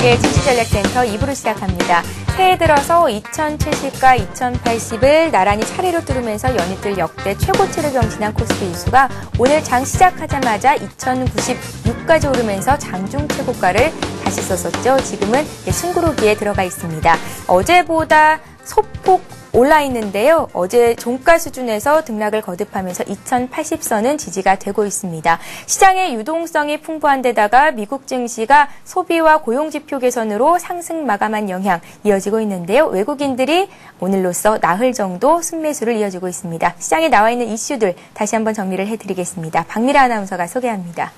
한국의 주식전략센터 2부를 시작합니다. 새해 들어서 2070과 2080을 나란히 차례로 뚫으면서 연이틀 역대 최고치를 경신한 코스피 지수가 오늘 장 시작하자마자 2096까지 오르면서 장중 최고가를 다시 썼었죠. 지금은 숨고르기에 들어가 있습니다. 어제보다 소폭 올라 있는데요. 어제 종가 수준에서 등락을 거듭하면서 2080선은 지지가 되고 있습니다. 시장의 유동성이 풍부한 데다가 미국 증시가 소비와 고용지표 개선으로 상승 마감한 영향 이어지고 있는데요. 외국인들이 오늘로써 나흘 정도 순매수를 이어주고 있습니다. 시장에 나와 있는 이슈들 다시 한번 정리를 해드리겠습니다. 박미라 아나운서가 소개합니다.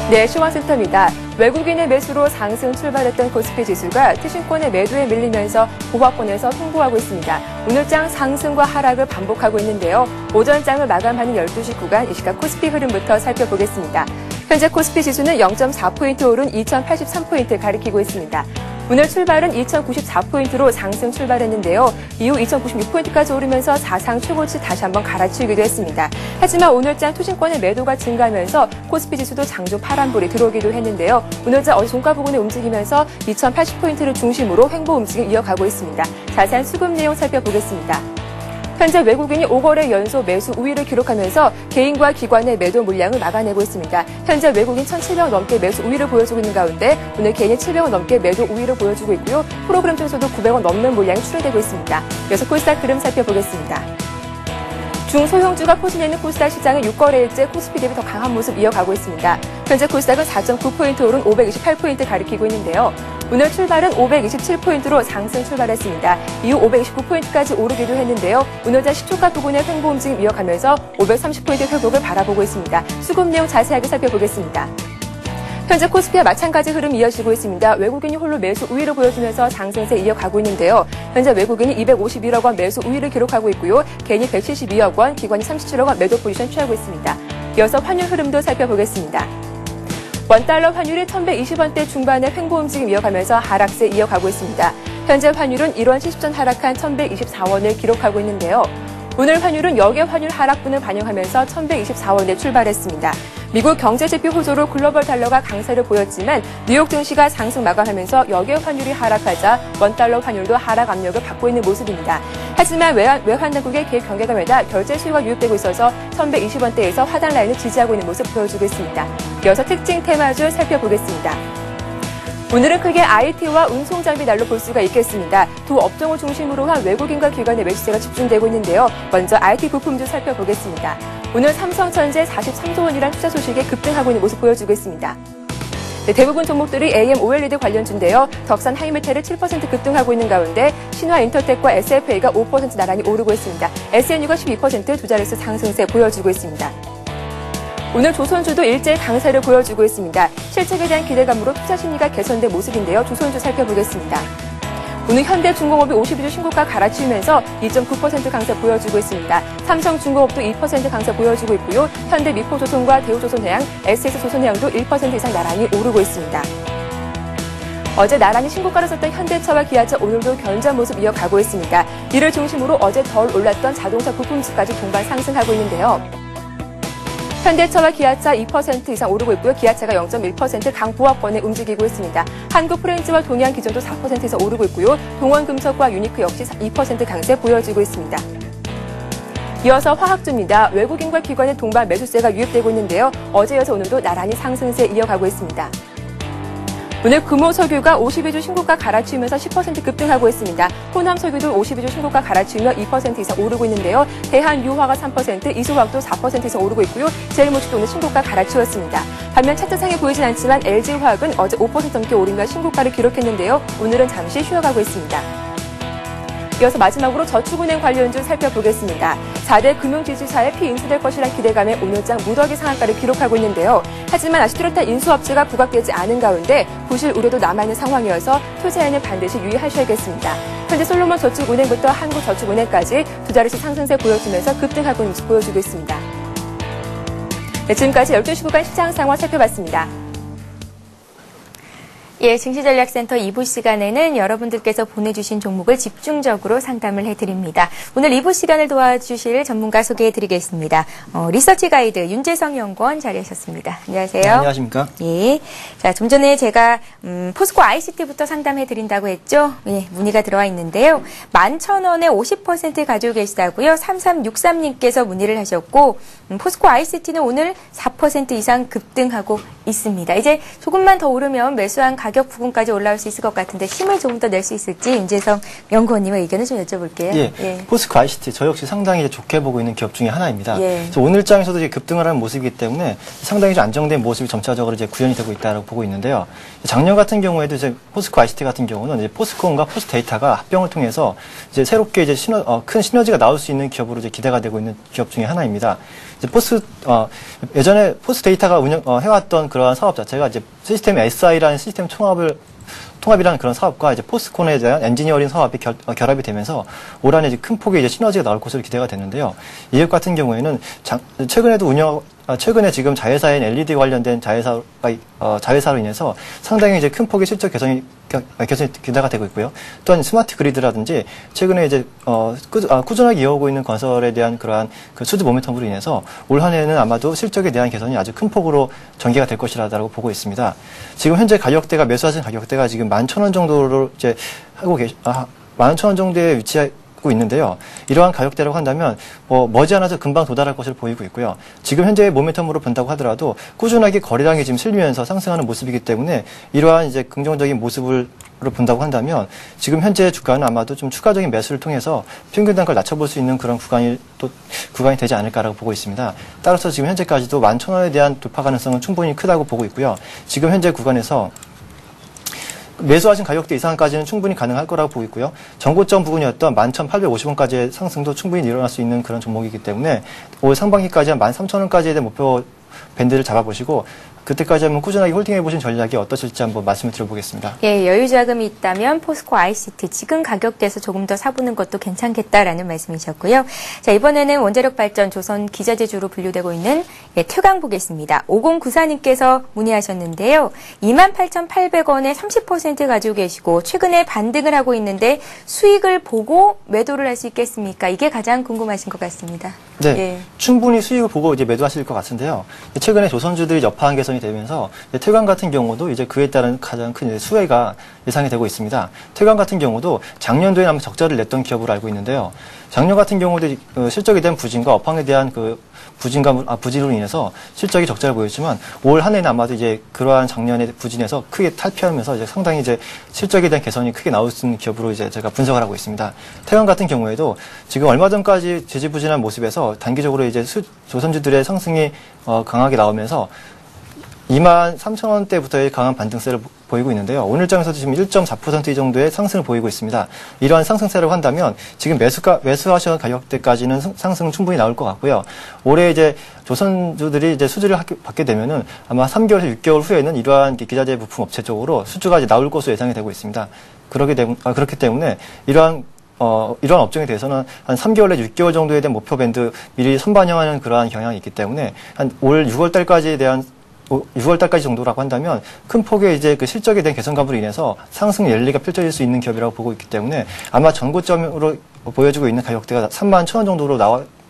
네, 시황센터입니다. 외국인의 매수로 상승 출발했던 코스피 지수가 투신권의 매도에 밀리면서 보합권에서 통보하고 있습니다. 오늘장 상승과 하락을 반복하고 있는데요. 오전장을 마감하는 12시 구간 이 시각 코스피 흐름부터 살펴보겠습니다. 현재 코스피 지수는 0.4포인트 오른 2083포인트 가리키고 있습니다. 오늘 출발은 2094포인트로 상승 출발했는데요. 이후 2096포인트까지 오르면서 사상 최고치 다시 한번 갈아치우기도 했습니다. 하지만 오늘장 투신권의 매도가 증가하면서 코스피 지수도 장중 파란불이 들어오기도 했는데요. 오늘장 어제 종가 부근에 움직이면서 2080포인트를 중심으로 횡보 움직임 이어가고 있습니다. 자세한 수급 내용 살펴보겠습니다. 현재 외국인이 5거래 연속 매수 우위를 기록하면서 개인과 기관의 매도 물량을 막아내고 있습니다. 현재 외국인 1,700원 넘게 매수 우위를 보여주고 있는 가운데 오늘 개인이 700원 넘게 매도 우위를 보여주고 있고요. 프로그램 중에서도 900원 넘는 물량이 출회되고 있습니다. 이어서 코스닥 흐름 살펴보겠습니다. 중소형주가 포진해 있는 코스닥 시장은 6거래일째 코스피 대비 더 강한 모습 이어가고 있습니다. 현재 코스닥은 4.9포인트 오른 528포인트 가리키고 있는데요. 오늘 출발은 527포인트로 상승 출발했습니다. 이후 529포인트까지 오르기도 했는데요. 오늘자 시초가 부근의 횡보 움직임 이어가면서 530포인트 회복을 바라보고 있습니다. 수급 내용 자세하게 살펴보겠습니다. 현재 코스피와 마찬가지 흐름 이어지고 있습니다. 외국인이 홀로 매수 우위를 보여주면서 상승세 이어가고 있는데요. 현재 외국인이 251억 원 매수 우위를 기록하고 있고요. 개인이 172억 원, 기관이 37억 원 매도 포지션 취하고 있습니다. 이어서 환율 흐름도 살펴보겠습니다. 원달러 환율이 1120원대 중반의 횡보 움직임 이어가면서 하락세 이어가고 있습니다. 현재 환율은 1원 70전 하락한 1124원을 기록하고 있는데요. 오늘 환율은 역의 환율 하락분을 반영하면서 1124원에 출발했습니다. 미국 경제지표 호조로 글로벌 달러가 강세를 보였지만 뉴욕 증시가 상승 마감하면서 역의 환율이 하락하자 원달러 환율도 하락 압력을 받고 있는 모습입니다. 하지만 외환 당국의 개입 경계가 매다 결제 수요가 유입되고 있어서 1120원대에서 하단 라인을 지지하고 있는 모습 보여주고 있습니다. 이어서 특징 테마주 살펴보겠습니다. 오늘은 크게 IT와 운송장비 날로 볼 수가 있겠습니다. 두 업종을 중심으로 한 외국인과 기관의 매수세가 집중되고 있는데요. 먼저 IT 부품주 살펴보겠습니다. 오늘 삼성전자 43조 원이란 투자 소식에 급등하고 있는 모습 보여주고 있습니다. 네, 대부분 종목들이 AM, OLED 관련주인데요. 덕산 하이메탈이 7% 급등하고 있는 가운데 신화인터텍과 SFA가 5% 나란히 오르고 있습니다. SNU가 12% 두 자릿수 상승세 보여주고 있습니다. 오늘 조선주도 일제히 강세를 보여주고 있습니다. 실적에 대한 기대감으로 투자 심리가 개선된 모습인데요. 조선주 살펴보겠습니다. 오늘 현대중공업이 52주 신고가 갈아치우면서 2.9% 강세 보여주고 있습니다. 삼성중공업도 2% 강세 보여주고 있고요. 현대미포조선과 대우조선해양, SS조선해양도 1% 이상 나란히 오르고 있습니다. 어제 나란히 신고가를 썼던 현대차와 기아차 오늘도 견조한 모습 이어가고 있습니다. 이를 중심으로 어제 덜 올랐던 자동차 부품주까지 동반 상승하고 있는데요. 현대차와 기아차 2% 이상 오르고 있고요. 기아차가 0.1% 강보합권에 움직이고 있습니다. 한국프렌즈와 동해안 기존도 4% 이상 오르고 있고요. 동원금속과 유니크 역시 2% 강세 보여지고 있습니다. 이어서 화학주입니다. 외국인과 기관의 동반 매수세가 유입되고 있는데요. 어제 이어서 오늘도 나란히 상승세 이어가고 있습니다. 오늘 금호석유가 52주 신고가 갈아치우면서 10% 급등하고 있습니다. 호남석유도 52주 신고가 갈아치우며 2% 이상 오르고 있는데요. 대한유화가 3%, 이수화학도 4% 이상 오르고 있고요. 제일모직도 오늘 신고가 갈아치웠습니다. 반면 차트상에 보이진 않지만 LG화학은 어제 5% 넘게 오르며 신고가를 기록했는데요. 오늘은 잠시 쉬어가고 있습니다. 이어서 마지막으로 저축은행 관련주 살펴보겠습니다. 4대 금융지주사에 피인수될 것이란 기대감에 오늘장 무더기 상한가를 기록하고 있는데요. 하지만 아직 뚜렷한 인수업체가 부각되지 않은 가운데 부실 우려도 남아있는 상황이어서 투자에는 반드시 유의하셔야겠습니다. 현재 솔로몬 저축은행부터 한국저축은행까지 두 자릿수 상승세 보여주면서 급등하고 있는 모습 보여주고 있습니다. 네, 지금까지 12시 구간 시장 상황 살펴봤습니다. 예, 증시전략센터 2부 시간에는 여러분들께서 보내주신 종목을 집중적으로 상담을 해드립니다. 오늘 2부 시간을 도와주실 전문가 소개해드리겠습니다. 리서치 가이드 윤재성 연구원 자리하셨습니다. 안녕하세요. 네, 안녕하십니까? 예. 자, 좀 전에 제가 포스코 ICT부터 상담해드린다고 했죠. 예, 문의가 들어와 있는데요. 11,000원에 50% 가지고 계시다고요. 3363님께서 문의를 하셨고 포스코 ICT는 오늘 4% 이상 급등하고 있습니다. 이제 조금만 더 오르면 매수한 가격 부분까지 올라올 수 있을 것 같은데 힘을 조금 더 낼 수 있을지 윤재성 연구원님의 의견을 좀 여쭤볼게요. 예, 예. 포스코 ICT 저 역시 상당히 이제 좋게 보고 있는 기업 중에 하나입니다. 예. 오늘장에서도 이제 급등을 하는 모습이기 때문에 상당히 좀 안정된 모습이 점차적으로 이제 구현이 되고 있다고 보고 있는데요. 작년 같은 경우에도 이제 포스코 ICT 같은 경우는 이제 포스콘과 포스데이터가 합병을 통해서 이제 새롭게 이제 큰 시너지가 나올 수 있는 기업으로 이제 기대가 되고 있는 기업 중에 하나입니다. 이제 예전에 포스데이터가 해왔던 그러한 사업 자체가 이제 시스템 SI라는 시스템 통합이라는 그런 사업과 이제 포스콘에 대한 엔지니어링 사업이 결합이 되면서 올 한해 이제 큰 폭의 이제 시너지가 나올 것으로 기대가 되는데요. 이 기업 같은 경우에는 최근에 지금 자회사인 LED 관련된 자회사로 인해서 상당히 이제 큰 폭의 실적 개선이 기대가 되고 있고요. 또한 스마트 그리드라든지 최근에 이제 꾸준하게 이어오고 있는 건설에 대한 그러한 그 수주 모멘텀으로 인해서 올 한해는 아마도 실적에 대한 개선이 아주 큰 폭으로 전개가 될 것이라고 보고 있습니다. 지금 현재 가격대가 매수하신 가격대가 지금 11,000원 정도로 이제 11,000원 정도에 위치하고 있는데요. 이러한 가격대라고 한다면 머지않아서 금방 도달할 것으로 보이고 있고요. 지금 현재의 모멘텀으로 본다고 하더라도 꾸준하게 거래량이 지금 실리면서 상승하는 모습이기 때문에 이러한 이제 긍정적인 모습을 본다고 한다면 지금 현재 주가는 아마도 좀 추가적인 매수를 통해서 평균 단가를 낮춰볼 수 있는 그런 구간이 되지 않을까라고 보고 있습니다. 따라서 지금 현재까지도 11,000원에 대한 돌파 가능성은 충분히 크다고 보고 있고요. 지금 현재 구간에서 매수하신 가격대 이상까지는 충분히 가능할 거라고 보고 있고요. 전고점 부분이었던 11,850원까지의 상승도 충분히 일어날 수 있는 그런 종목이기 때문에 올 상반기까지 한 13,000원까지에 대한 목표 밴드를 잡아보시고 그때까지 한번 꾸준하게 홀딩해보신 전략이 어떠실지 한번 말씀을 드려보겠습니다. 예, 여유 자금이 있다면 포스코 ICT 지금 가격대에서 조금 더 사보는 것도 괜찮겠다라는 말씀이셨고요. 자, 이번에는 원자력 발전 조선 기자재주로 분류되고 있는 퇴강 보겠습니다. 5094님께서 문의하셨는데요. 28,800원에 30% 가지고 계시고 최근에 반등을 하고 있는데 수익을 보고 매도를 할 수 있겠습니까? 이게 가장 궁금하신 것 같습니다. 네, 예. 충분히 수익을 보고 이제 매도하실 것 같은데요. 최근에 조선주들이 여파한 개선이 되면서 퇴강 같은 경우도 이제 그에 따른 가장 큰 수혜가 예상이 되고 있습니다. 퇴강 같은 경우도 작년도에 아마 적자를 냈던 기업으로 알고 있는데요. 작년 같은 경우도 실적에 대한 부진과 업황에 대한 부진으로 인해서 실적이 적자를 보였지만 올 한해는 아마도 이제 그러한 작년의 부진에서 크게 탈피하면서 이제 상당히 이제 실적에 대한 개선이 크게 나올 수 있는 기업으로 이제 제가 분석을 하고 있습니다. 태강 같은 경우에도 지금 얼마 전까지 지지부진한 모습에서 단기적으로 이제 조선주들의 상승이 강하게 나오면서 23,000원대부터의 강한 반등세를 보이고 있는데요. 오늘장에서도 지금 1.4% 정도의 상승을 보이고 있습니다. 이러한 상승세라고 한다면 지금 매수하신 가격대까지는 상승은 충분히 나올 것 같고요. 올해 이제 조선주들이 이제 수주를 받게 되면은 아마 3개월에서 6개월 후에는 이러한 기자재 부품 업체 쪽으로 수주가 이제 나올 것으로 예상이 되고 있습니다. 그렇기 때문에 이러한 업종에 대해서는 한 3개월 내 6개월 정도에 대한 목표 밴드 미리 선반영하는 그러한 경향이 있기 때문에 한 올 6월달까지 정도라고 한다면 큰 폭의 이제 그 실적에 대한 개선감으로 인해서 상승 랠리가 펼쳐질 수 있는 기업이라고 보고 있기 때문에 아마 전고점으로 보여주고 있는 가격대가 31,000원 정도로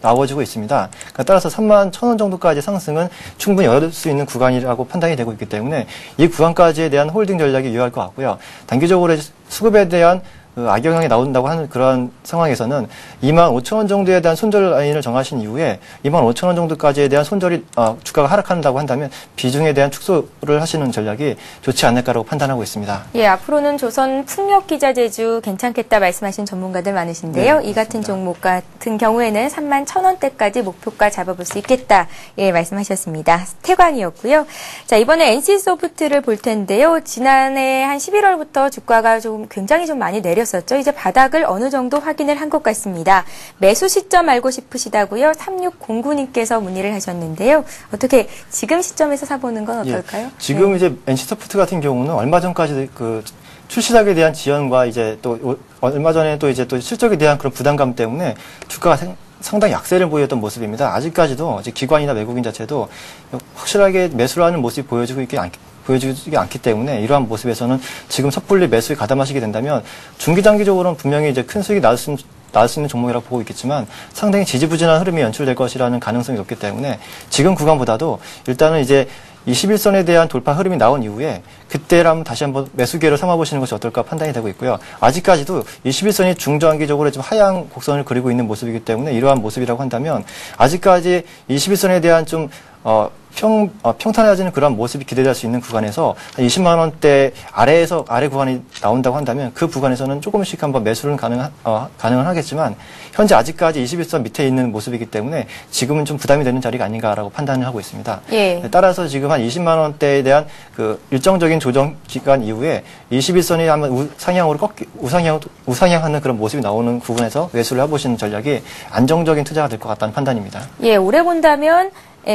나와지고 있습니다. 따라서 31,000원 정도까지 상승은 충분히 열릴 수 있는 구간이라고 판단이 되고 있기 때문에 이 구간까지에 대한 홀딩 전략이 유효할 것 같고요. 단기적으로 수급에 대한 악영향이 나온다고 하는 그런 상황에서는 25,000원 정도에 대한 손절 라인을 정하신 이후에 25,000원 정도까지에 대한 손절이 주가가 하락한다고 한다면 비중에 대한 축소를 하시는 전략이 좋지 않을까라고 판단하고 있습니다. 예, 앞으로는 조선 풍력기자재주 괜찮겠다 말씀하신 전문가들 많으신데요. 네, 이 같은 종목 같은 경우에는 31,000원대까지 목표가 잡아볼 수 있겠다. 예, 말씀하셨습니다. 태광이었고요. 자, 이번에 NC소프트를 볼 텐데요. 지난해 한 11월부터 주가가 굉장히 좀 많이 내렸었죠. 이제 바닥을 어느 정도 확인을 한 것 같습니다. 매수 시점 알고 싶으시다고요. 3609님께서 문의를 하셨는데요. 어떻게 지금 시점에서 사보는 건 어떨까요? 예, 지금 네. 이제 NC소프트 같은 경우는 얼마 전까지 그 출시작에 대한 지연과 이제 또 얼마 전에 또 이제 또 실적에 대한 그런 부담감 때문에 주가가 상당히 약세를 보였던 모습입니다. 아직까지도 이제 기관이나 외국인 자체도 확실하게 매수를 하는 모습이 보여주지 않기 때문에 이러한 모습에서는 지금 섣불리 매수에 가담하시게 된다면 중기장기적으로는 분명히 이제 큰 수익이 나올 수 있는 종목이라고 보고 있겠지만 상당히 지지부진한 흐름이 연출될 것이라는 가능성이 높기 때문에 지금 구간보다도 일단은 이제 21선에 대한 돌파 흐름이 나온 이후에 그때라면 다시 한번 매수 기회를 삼아보시는 것이 어떨까 판단이 되고 있고요. 아직까지도 21선이 중장기적으로 좀 하향 곡선을 그리고 있는 모습이기 때문에 이러한 모습이라고 한다면 아직까지 21선에 대한 좀 평탄해지는 그런 모습이 기대될 수 있는 구간에서 20만 원대 아래 구간이 나온다고 한다면 그 구간에서는 조금씩 한번 매수는 가능은 하겠지만 현재 아직까지 21선 밑에 있는 모습이기 때문에 지금은 좀 부담이 되는 자리가 아닌가라고 판단을 하고 있습니다. 예. 따라서 지금 한 20만 원대에 대한 그 일정적인 조정 기간 이후에 21선이 한번 우상향하는 그런 모습이 나오는 부분에서 매수를 해보시는 전략이 안정적인 투자가 될 것 같다는 판단입니다. 예, 오래 본다면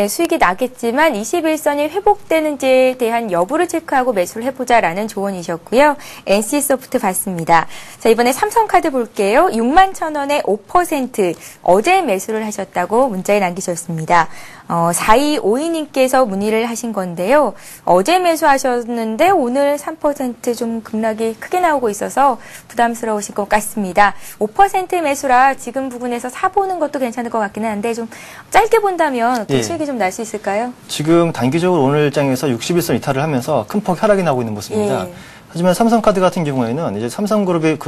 수익이 나겠지만 21선이 회복되는지에 대한 여부를 체크하고 매수를 해보자라는 조언이셨고요. NC소프트 봤습니다. 자, 이번에 삼성카드 볼게요. 61,000원에 5% 어제 매수를 하셨다고 문자에 남기셨습니다. 4252님께서 문의를 하신 건데요. 어제 매수하셨는데 오늘 3% 좀 급락이 크게 나오고 있어서 부담스러우실 것 같습니다. 5% 매수라 지금 부분에서 사보는 것도 괜찮을 것 같기는 한데 좀 짧게 본다면 어떤 수익이 좀 날 수 있을까요? 지금 단기적으로 오늘 일장에서 61선 이탈을 하면서 큰 폭 하락이 나오고 있는 모습입니다. 예. 하지만 삼성카드 같은 경우에는 이제 삼성그룹의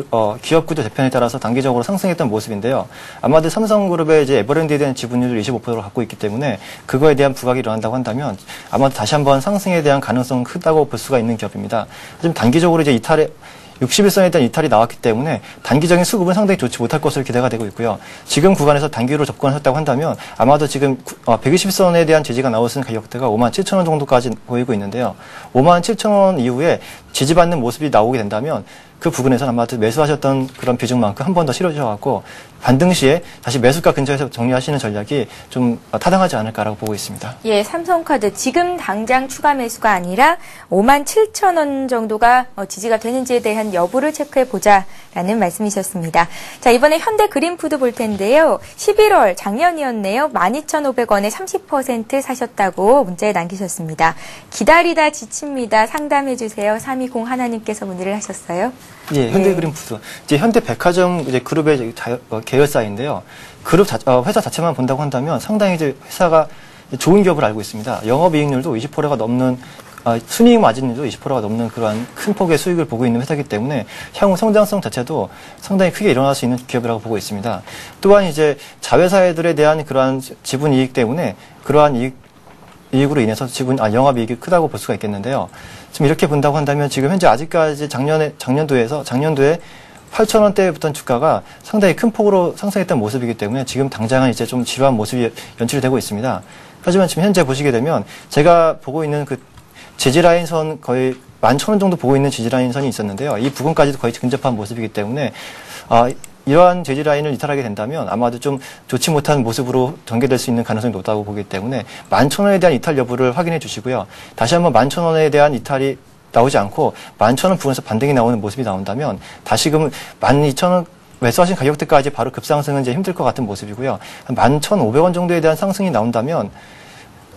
기업 구조 재편에 따라서 단기적으로 상승했던 모습인데요. 아마도 삼성그룹의 이제 에버랜드에 대한 지분율을 25%를 갖고 있기 때문에 그거에 대한 부각이 일어난다고 한다면 아마도 다시 한번 상승에 대한 가능성은 크다고 볼 수가 있는 기업입니다. 하지만 단기적으로 이제 61선에 대한 이탈이 나왔기 때문에 단기적인 수급은 상당히 좋지 못할 것으로 기대가 되고 있고요. 지금 구간에서 단기로 접근하셨다고 한다면 아마도 지금 120선에 대한 지지가 나올 수 있는 가격대가 57,000원 정도까지 보이고 있는데요. 57,000원 이후에 지지받는 모습이 나오게 된다면 그 부분에서는 아마도 매수하셨던 그런 비중만큼 한 번 더 실어주셔갖고 반등 시에 다시 매수가 근처에서 정리하시는 전략이 좀 타당하지 않을까라고 보고 있습니다. 예, 삼성카드 지금 당장 추가 매수가 아니라 57,000원 정도가 지지가 되는지에 대한 여부를 체크해보자라는 말씀이셨습니다. 자, 이번에 현대그린푸드 볼 텐데요. 11월 작년이었네요. 12,500원에 30% 사셨다고 문자에 남기셨습니다. 기다리다 지칩니다. 상담해주세요. 320 하나님께서 문의를 하셨어요. 예, 현대그린푸드. 이제 현대백화점 이제 그룹의 계열사인데요. 회사 자체만 본다고 한다면 상당히 이제 회사가 좋은 기업을 알고 있습니다. 영업이익률도 20%가 넘는, 순이익 마진율도 20%가 넘는 그러한 큰 폭의 수익을 보고 있는 회사이기 때문에 향후 성장성 자체도 상당히 크게 일어날 수 있는 기업이라고 보고 있습니다. 또한 이제 자회사들에 대한 그러한 지분이익 때문에 그러한 이익으로 인해서 영업이익이 크다고 볼 수가 있겠는데요. 지금 이렇게 본다고 한다면 지금 현재 아직까지 작년도에 8,000원대부터 주가가 상당히 큰 폭으로 상승했던 모습이기 때문에 지금 당장은 이제 좀 지루한 모습이 연출이 되고 있습니다. 하지만 지금 현재 보시게 되면 제가 보고 있는 그 지지라인선 거의 11,000원 정도 보고 있는 지지라인선이 있었는데요. 이 부분까지도 거의 근접한 모습이기 때문에 이러한 지지라인을 이탈하게 된다면 아마도 좀 좋지 못한 모습으로 전개될 수 있는 가능성이 높다고 보기 때문에 11,000원에 대한 이탈 여부를 확인해 주시고요. 다시 한번 11,000원에 대한 이탈이 나오지 않고 11,000원 부분에서 반등이 나오는 모습이 나온다면 다시금 12,000원 매수하신 가격대까지 바로 급상승은 이제 힘들 것 같은 모습이고요. 11,500원 정도에 대한 상승이 나온다면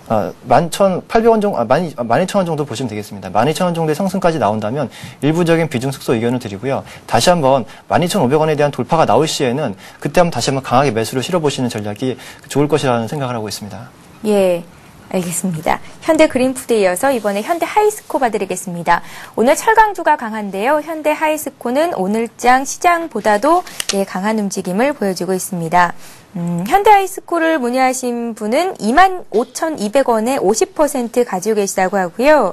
11,800원 정도, 12,000원 정도 보시면 되겠습니다. 12,000원 정도의 상승까지 나온다면 일부적인 비중 축소 의견을 드리고요. 다시 한번 12,500원에 대한 돌파가 나올 시에는 그때 한번 다시 한번 강하게 매수를 실어보시는 전략이 좋을 것이라는 생각을 하고 있습니다. 예. 알겠습니다. 현대그린푸드에 이어서 이번에 현대하이스코 봐드리겠습니다. 오늘 철강주가 강한데요. 현대하이스코는 오늘장 시장보다도 강한 움직임을 보여주고 있습니다. 현대하이스코를 문의하신 분은 25,200원에 50% 가지고 계시다고 하고요.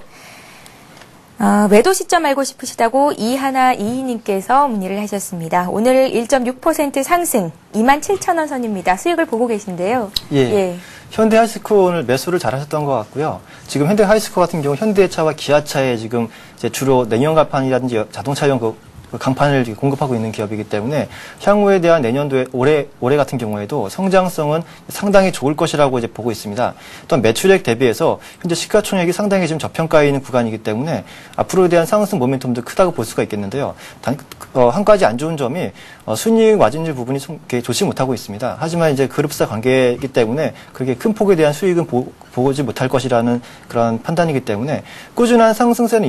매도 시점 알고 싶으시다고 이하나이희님께서 문의를 하셨습니다. 오늘 1.6% 상승, 27,000원 선입니다. 수익을 보고 계신데요. 예. 현대하이스코 오늘 매수를 잘 하셨던 것 같고요. 지금 현대하이스코 같은 경우 현대차와 기아차에 지금 이제 주로 내연가판이라든지 자동차용 그 강판을 공급하고 있는 기업이기 때문에 향후에 대한 내년도에 올해 같은 경우에도 성장성은 상당히 좋을 것이라고 이제 보고 있습니다. 또한 매출액 대비해서 현재 시가총액이 상당히 지금 저평가에 있는 구간이기 때문에 앞으로에 대한 상승 모멘텀도 크다고 볼 수가 있겠는데요. 한 가지 안 좋은 점이 순이익 마진율 부분이 좋지 못하고 있습니다. 하지만 이제 그룹사 관계이기 때문에 그렇게 큰 폭에 대한 수익은 보지 못할 것이라는 그런 판단이기 때문에 꾸준한 상승세는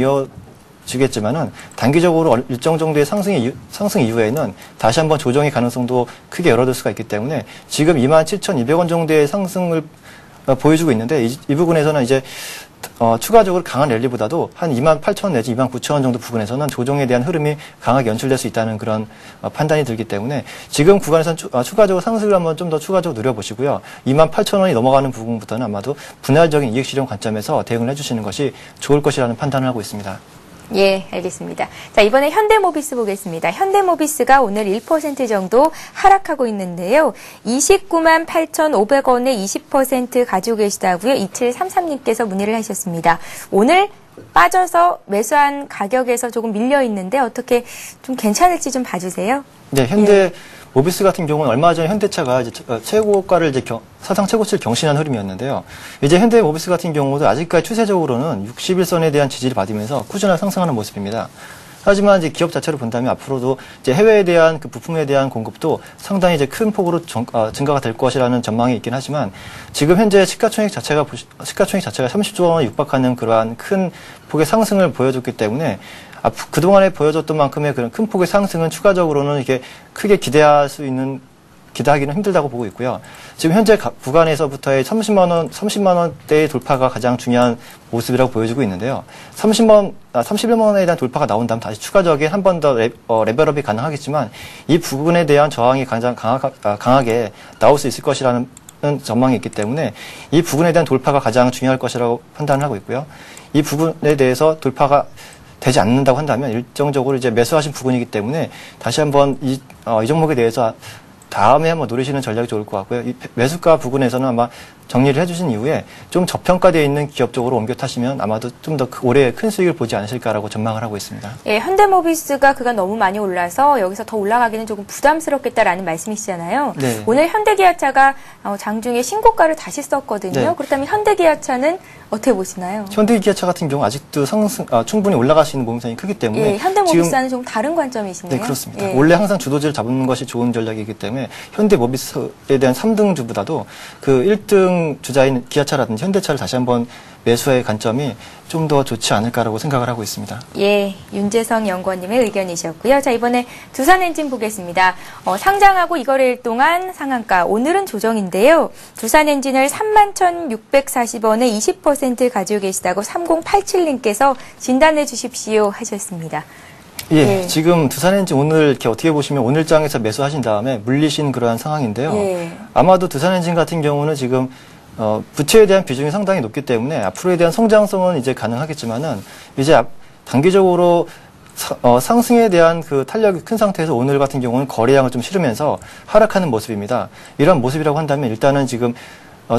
이어지겠지만은 단기적으로 일정 정도의 상승 이후에는 다시 한번 조정의 가능성도 크게 열어둘 수가 있기 때문에 지금 27,200원 정도의 상승을 보여주고 있는데 이 부분에서는 이제 추가적으로 강한 랠리보다도 한 28,000원 내지 29,000원 정도 부근에서는 조정에 대한 흐름이 강하게 연출될 수 있다는 그런 판단이 들기 때문에 지금 구간에서는 추가적으로 상승을 한번 좀 더 추가적으로 누려보시고요. 28,000원이 넘어가는 부분부터는 아마도 분할적인 이익 실현 관점에서 대응을 해주시는 것이 좋을 것이라는 판단을 하고 있습니다. 예, 알겠습니다. 자, 이번에 현대모비스 보겠습니다. 현대모비스가 오늘 1% 정도 하락하고 있는데요. 29만 8,500원에 20% 가지고 계시다고요. 2733님께서 문의를 하셨습니다. 오늘 빠져서 매수한 가격에서 조금 밀려 있는데 어떻게 좀 괜찮을지 좀 봐주세요. 네, 현대 모비스 같은 경우는 얼마 전에 현대차가 이제 최고가를 이제 사상 최고치를 경신한 흐름이었는데요. 이제 현대 모비스 같은 경우도 아직까지 추세적으로는 61선에 대한 지지를 받으면서 꾸준히 상승하는 모습입니다. 하지만 이제 기업 자체를 본다면 앞으로도 이제 해외에 대한 그 부품에 대한 공급도 상당히 이제 큰 폭으로 증가가 될 것이라는 전망이 있긴 하지만 지금 현재 시가총액 자체가 30조 원을 육박하는 그러한 큰 폭의 상승을 보여줬기 때문에 그동안에 보여줬던 만큼의 그런 큰 폭의 상승은 추가적으로는 이게 크게 기대하기는 힘들다고 보고 있고요. 지금 현재 구간에서부터의 30만 원대의 돌파가 가장 중요한 모습이라고 보여지고 있는데요. 31만 원에 대한 돌파가 나온다면 다시 추가적인 한 번 더 레벨업이 가능하겠지만 이 부분에 대한 저항이 가장 강하게 나올 수 있을 것이라는 전망이 있기 때문에 이 부분에 대한 돌파가 가장 중요할 것이라고 판단을 하고 있고요. 이 부분에 대해서 돌파가 되지 않는다고 한다면 일정적으로 이제 매수하신 부분이기 때문에 다시 한번 이 종목에 대해서 다음에 한번 노리시는 전략이 좋을 것 같고요. 이 매수가 부분에서는 아마 정리를 해주신 이후에 좀 저평가되어 있는 기업 쪽으로 옮겨 타시면 아마도 좀 더 올해 큰 수익을 보지 않으실까라고 전망을 하고 있습니다. 예, 현대모비스가 그간 너무 많이 올라서 여기서 더 올라가기는 조금 부담스럽겠다라는 말씀이시잖아요. 네. 오늘 현대기아차가 장중에 신고가를 다시 썼거든요. 네. 그렇다면 현대기아차는 어떻게 보시나요? 현대기아차 같은 경우 아직도 충분히 올라갈 수 있는 모멘텀이 크기 때문에 예, 현대모비스와는 좀 다른 관점이시네요. 네, 그렇습니다. 예. 원래 항상 주도지를 잡는 것이 좋은 전략이기 때문에 현대모비스에 대한 3등주보다도 그 1등 주자인 기아차라든지 현대차를 다시 한번 매수의 관점이 좀 더 좋지 않을까라고 생각을 하고 있습니다. 예, 윤재성 연구원님의 의견이셨고요. 자, 이번에 두산엔진 보겠습니다. 상장하고 이거래일 동안 상한가, 오늘은 조정인데요. 두산엔진을 31,640원에 20% 가지고 계시다고 3087님께서 진단해 주십시오 하셨습니다. 예, 예. 지금 두산엔진 오늘 이렇게 어떻게 보시면 오늘장에서 매수하신 다음에 물리신 그러한 상황인데요. 예. 아마도 두산엔진 같은 경우는 지금 부채에 대한 비중이 상당히 높기 때문에 앞으로에 대한 성장성은 이제 가능하겠지만은 이제 단기적으로 상승에 대한 그 탄력이 큰 상태에서 오늘 같은 경우는 거래량을 좀 실으면서 하락하는 모습입니다. 이런 모습이라고 한다면 일단은 지금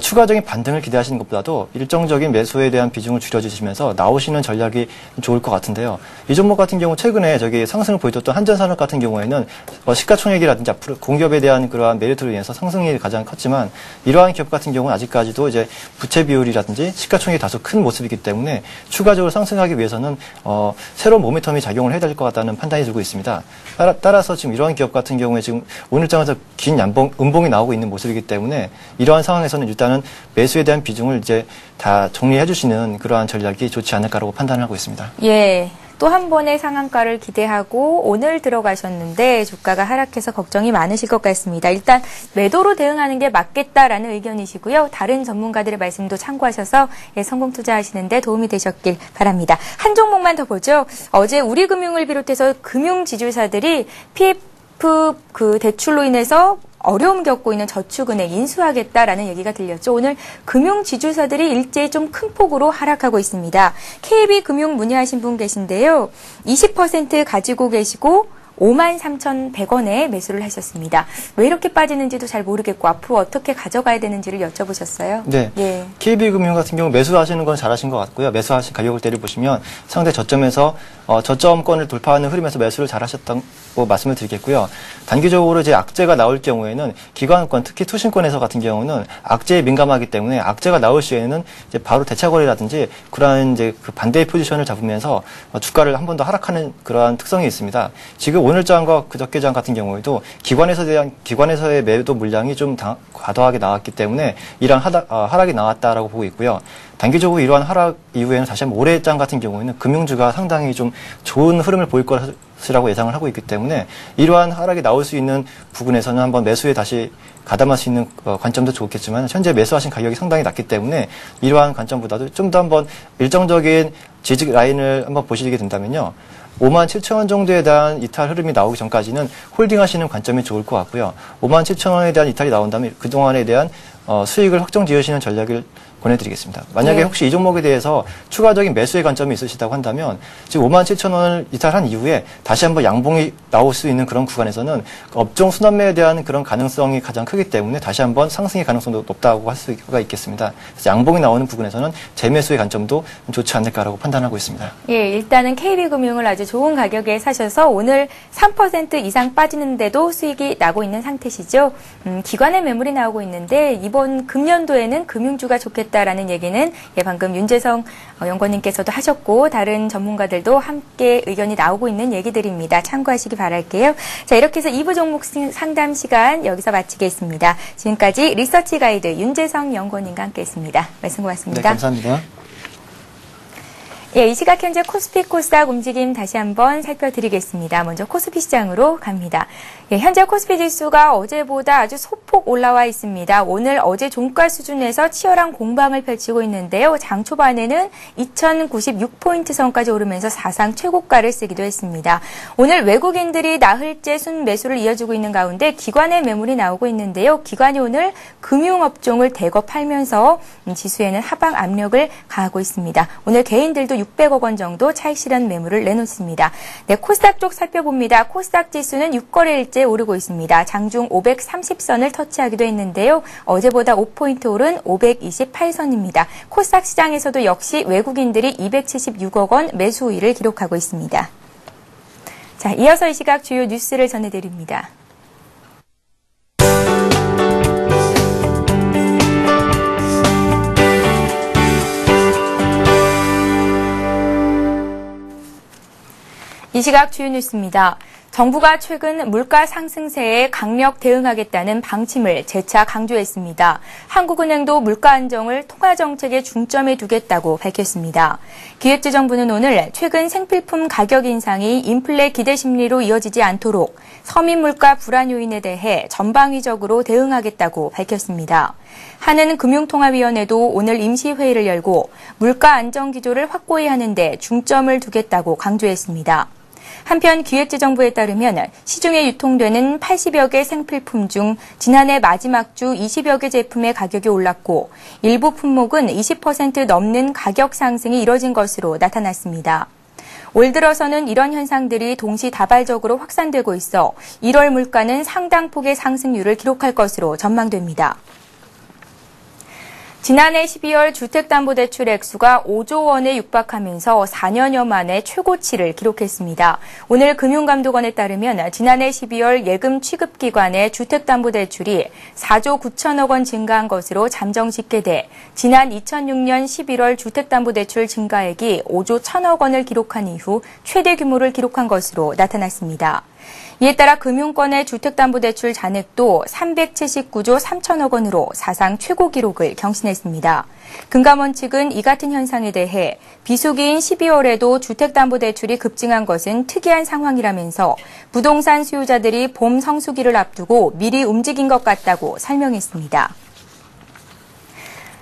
추가적인 반등을 기대하시는 것보다도 일정적인 매수에 대한 비중을 줄여주시면서 나오시는 전략이 좋을 것 같은데요. 이 종목 같은 경우 최근에 상승을 보여줬던 한전산업 같은 경우에는 시가총액이라든지 앞으로 공기업에 대한 그러한 메리트로 인해서 상승이 가장 컸지만 이러한 기업 같은 경우는 아직까지도 이제 부채 비율이라든지 시가총액이 다소 큰 모습이기 때문에 추가적으로 상승하기 위해서는 새로운 모멘텀이 작용을 해야 될 것 같다는 판단이 들고 있습니다. 따라서 지금 이러한 기업 같은 경우에 지금 오늘장에서 긴 음봉이 나오고 있는 모습이기 때문에 이러한 상황에서는 일단은 매수에 대한 비중을 이제 다 정리해 주시는 그러한 전략이 좋지 않을까라고 판단을 하고 있습니다. 예. 또 한 번의 상한가를 기대하고 오늘 들어가셨는데 주가가 하락해서 걱정이 많으실 것 같습니다. 일단 매도로 대응하는 게 맞겠다라는 의견이시고요. 다른 전문가들의 말씀도 참고하셔서 성공 투자하시는 데 도움이 되셨길 바랍니다. 한 종목만 더 보죠. 어제 우리금융을 비롯해서 금융지주사들이 PF 대출로 인해서 어려움 겪고 있는 저축은행 인수하겠다라는 얘기가 들렸죠. 오늘 금융지주사들이 일제히 좀 큰 폭으로 하락하고 있습니다. KB금융 문의하신 분 계신데요. 20% 가지고 계시고 53,100원에 매수를 하셨습니다. 왜 이렇게 빠지는지도 잘 모르겠고 앞으로 어떻게 가져가야 되는지를 여쭤보셨어요. 네. 예. KB금융 같은 경우 매수하시는 건 잘하신 것 같고요. 매수하신 가격을 때려보시면 상대 저점에서 저점권을 돌파하는 흐름에서 매수를 잘하셨다고 말씀을 드리겠고요. 단기적으로 이제 악재가 나올 경우에는 기관권, 특히 투신권에서 같은 경우는 악재에 민감하기 때문에 악재가 나올 시에는 이제 바로 대차거래라든지 그러한 이제 그 반대의 포지션을 잡으면서 주가를 한 번 더 하락하는 그러한 특성이 있습니다. 지금 오늘 장과 그저께 장 같은 경우에도 기관에서의 매도 물량이 좀 과도하게 나왔기 때문에 이러한 하락이 나왔다라고 보고 있고요. 단기적으로 이러한 하락 이후에는 다시 한번 올해 장 같은 경우에는 금융주가 상당히 좀 좋은 흐름을 보일 것이라고 예상을 하고 있기 때문에 이러한 하락이 나올 수 있는 부분에서는 한번 매수에 다시 가담할 수 있는 관점도 좋겠지만 현재 매수하신 가격이 상당히 낮기 때문에 이러한 관점보다도 좀 더 한번 일정적인 지지 라인을 한번 보시게 된다면요. 57,000원 정도에 대한 이탈 흐름이 나오기 전까지는 홀딩하시는 관점이 좋을 것 같고요. 57,000원에 대한 이탈이 나온다면 그동안에 대한 수익을 확정 지으시는 전략을 권해드리겠습니다. 만약에 혹시 이 종목에 대해서 추가적인 매수의 관점이 있으시다고 한다면 지금 57,000원을 이탈한 이후에 다시 한번 양봉이 나올 수 있는 그런 구간에서는 업종 순환매에 대한 그런 가능성이 가장 크기 때문에 다시 한번 상승의 가능성도 높다고 할 수가 있겠습니다. 그래서 양봉이 나오는 부분에서는 재매수의 관점도 좋지 않을까라고 판단하고 있습니다. 예, 일단은 KB금융을 아주 좋은 가격에 사셔서 오늘 3% 이상 빠지는데도 수익이 나고 있는 상태시죠. 기관의 매물이 나오고 있는데 이번 금년도에는 금융주가 좋겠다라는 얘기는 방금 윤재성 연구원님께서도 하셨고 다른 전문가들도 함께 의견이 나오고 있는 얘기들입니다. 참고하시기 바랄게요. 자, 이렇게 해서 2부 종목 상담 시간 여기서 마치겠습니다. 지금까지 리서치 가이드 윤재성 연구원님과 함께했습니다. 말씀 고맙습니다. 네, 감사합니다. 이 시각 현재 코스피 코스닥 움직임 다시 한번 살펴드리겠습니다. 먼저 코스피 시장으로 갑니다. 현재 코스피 지수가 어제보다 아주 소폭 올라와 있습니다. 오늘 어제 종가 수준에서 치열한 공방을 펼치고 있는데요. 장 초반에는 2096포인트 선까지 오르면서 사상 최고가를 쓰기도 했습니다. 오늘 외국인들이 나흘째 순매수를 이어주고 있는 가운데 기관의 매물이 나오고 있는데요. 기관이 오늘 금융업종을 대거 팔면서 지수에는 하방 압력을 가하고 있습니다. 오늘 개인들도 600억 원 정도 차익 실현 매물을 내놓습니다. 네, 코스닥 쪽 살펴봅니다. 코스닥 지수는 6거래일째 오르고 있습니다. 장중 530선을 터치하기도 했는데요. 어제보다 5포인트 오른 528선입니다. 코스닥 시장에서도 역시 외국인들이 276억 원 매수 우위를 기록하고 있습니다. 자, 이어서 이 시각 주요 뉴스를 전해드립니다. 이 시각 주요 뉴스입니다. 정부가 최근 물가 상승세에 강력 대응하겠다는 방침을 재차 강조했습니다. 한국은행도 물가 안정을 통화정책의 중점에 두겠다고 밝혔습니다. 기획재정부는 오늘 최근 생필품 가격 인상이 인플레 기대 심리로 이어지지 않도록 서민 물가 불안 요인에 대해 전방위적으로 대응하겠다고 밝혔습니다. 한은금융통화위원회도 오늘 임시회의를 열고 물가 안정 기조를 확고히 하는 데 중점을 두겠다고 강조했습니다. 한편 기획재정부에 따르면 시중에 유통되는 80여 개 생필품 중 지난해 마지막 주 20여 개 제품의 가격이 올랐고 일부 품목은 20% 넘는 가격 상승이 이뤄진 것으로 나타났습니다. 올 들어서는 이런 현상들이 동시다발적으로 확산되고 있어 1월 물가는 상당폭의 상승률을 기록할 것으로 전망됩니다. 지난해 12월 주택담보대출 액수가 5조 원에 육박하면서 4년여 만에 최고치를 기록했습니다. 오늘 금융감독원에 따르면 지난해 12월 예금 취급기관의 주택담보대출이 4조 9천억 원 증가한 것으로 잠정 집계돼 지난 2006년 11월 주택담보대출 증가액이 5조 1천억 원을 기록한 이후 최대 규모를 기록한 것으로 나타났습니다. 이에 따라 금융권의 주택담보대출 잔액도 379조 3천억 원으로 사상 최고 기록을 경신했습니다. 금감원 측은 이 같은 현상에 대해 비수기인 12월에도 주택담보대출이 급증한 것은 특이한 상황이라면서 부동산 수요자들이 봄 성수기를 앞두고 미리 움직인 것 같다고 설명했습니다.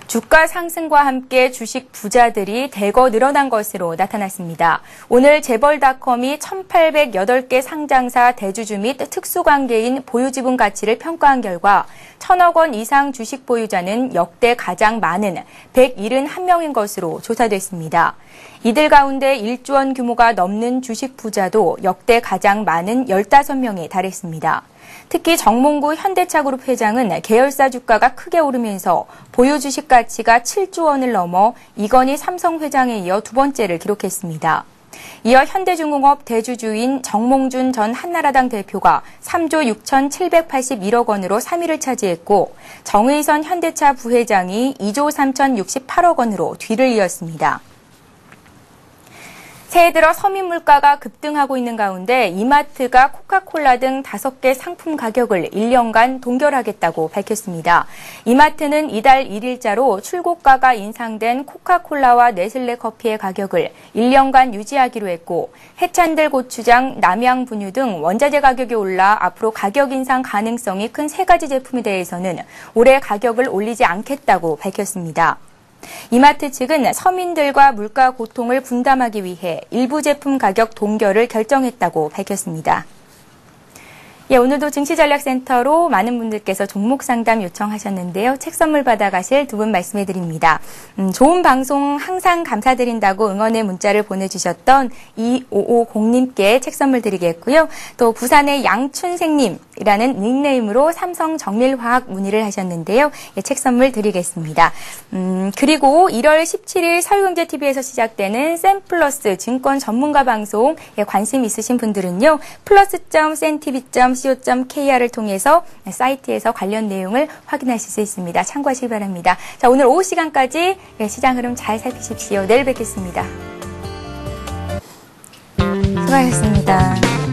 주가 상승과 함께 주식 부자들이 대거 늘어난 것으로 나타났습니다. 오늘 재벌닷컴이 1,808개 상장사 대주주 및 특수관계인 보유지분 가치를 평가한 결과 1,000억 원 이상 주식 보유자는 역대 가장 많은 171명인 것으로 조사됐습니다. 이들 가운데 1조 원 규모가 넘는 주식 부자도 역대 가장 많은 15명에 달했습니다. 특히 정몽구 현대차그룹 회장은 계열사 주가가 크게 오르면서 보유 주식 가치가 7조 원을 넘어 이건희 삼성 회장에 이어 두 번째를 기록했습니다. 이어 현대중공업 대주주인 정몽준 전 한나라당 대표가 3조 6,781억 원으로 3위를 차지했고 정의선 현대차 부회장이 2조 3,068억 원으로 뒤를 이었습니다. 새해 들어 서민 물가가 급등하고 있는 가운데 이마트가 코카콜라 등 5개 상품 가격을 1년간 동결하겠다고 밝혔습니다. 이마트는 이달 1일자로 출고가가 인상된 코카콜라와 네슬레 커피의 가격을 1년간 유지하기로 했고 해찬들 고추장, 남양 분유 등 원자재 가격이 올라 앞으로 가격 인상 가능성이 큰 3가지 제품에 대해서는 올해 가격을 올리지 않겠다고 밝혔습니다. 이마트 측은 서민들과 물가 고통을 분담하기 위해 일부 제품 가격 동결을 결정했다고 밝혔습니다. 예, 오늘도 증시전략센터로 많은 분들께서 종목 상담 요청하셨는데요. 책 선물 받아가실 2분 말씀해드립니다. 좋은 방송 항상 감사드린다고 응원의 문자를 보내주셨던 2550님께 책 선물 드리겠고요. 또 부산의 양춘생님이라는 닉네임으로 삼성정밀화학 문의를 하셨는데요. 예, 책 선물 드리겠습니다. 그리고 1월 17일 서유경제TV에서 시작되는 샘플러스 증권 전문가 방송 관심 있으신 분들은요. plus.cntv.co.kr을 통해서 사이트에서 관련 내용을 확인하실 수 있습니다. 참고하시기 바랍니다. 자, 오늘 오후 시간까지 시장 흐름 잘 살피십시오. 내일 뵙겠습니다. 수고하셨습니다.